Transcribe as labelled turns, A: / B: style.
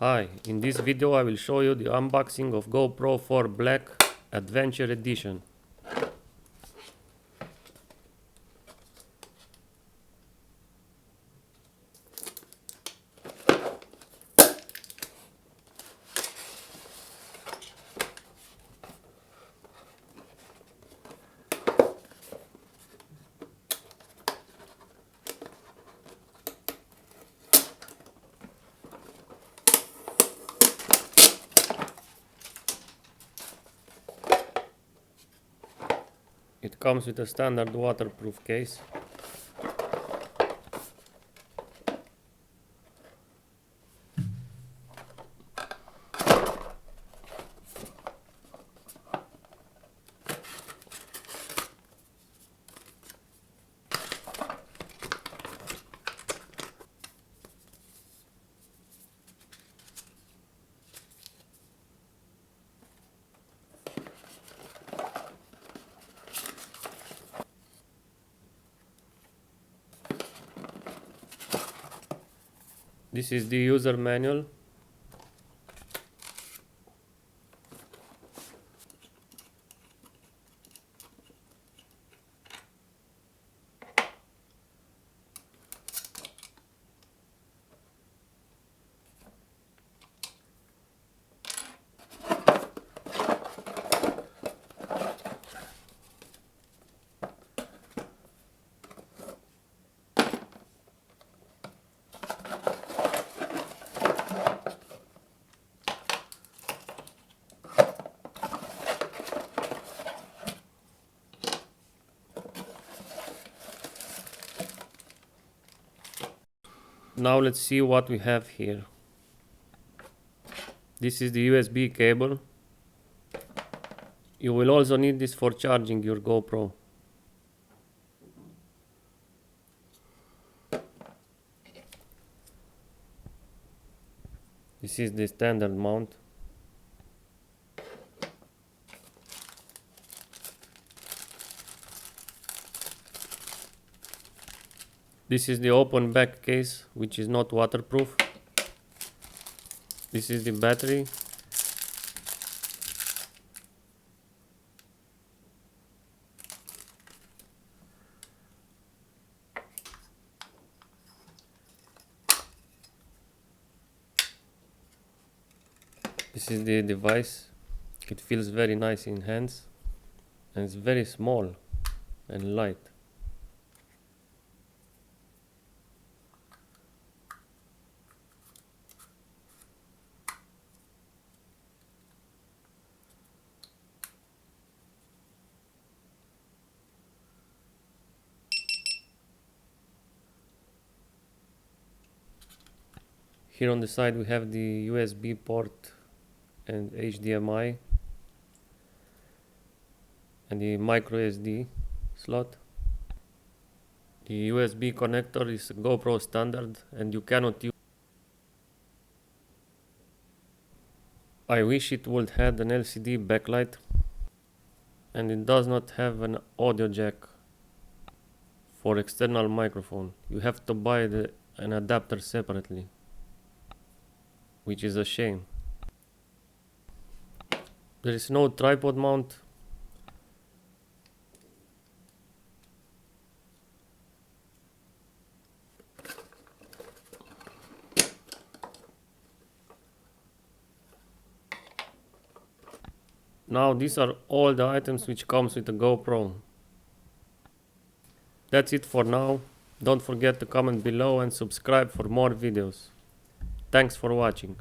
A: Hi, in this video I will show you the unboxing of GoPro 4 Black Adventure Edition. It comes with a standard waterproof case. This is the user manual. Now let's see what we have here. This is the USB cable. You will also need this for charging your GoPro. This is the standard mount. This is the open back case, which is not waterproof. This is the battery. This is the device. It feels very nice in hands and it's very small and light. Here on the side we have the USB port and HDMI and the micro SD slot. The USB connector is GoPro standard and you cannot use. I wish it would have an LCD backlight, and it does not have an audio jack for external microphone. You have to buy an adapter separately, which is a shame. There is no tripod mount. Now these are all the items which comes with the GoPro. That's it for now. Don't forget to comment below and subscribe for more videos. Thanks for watching.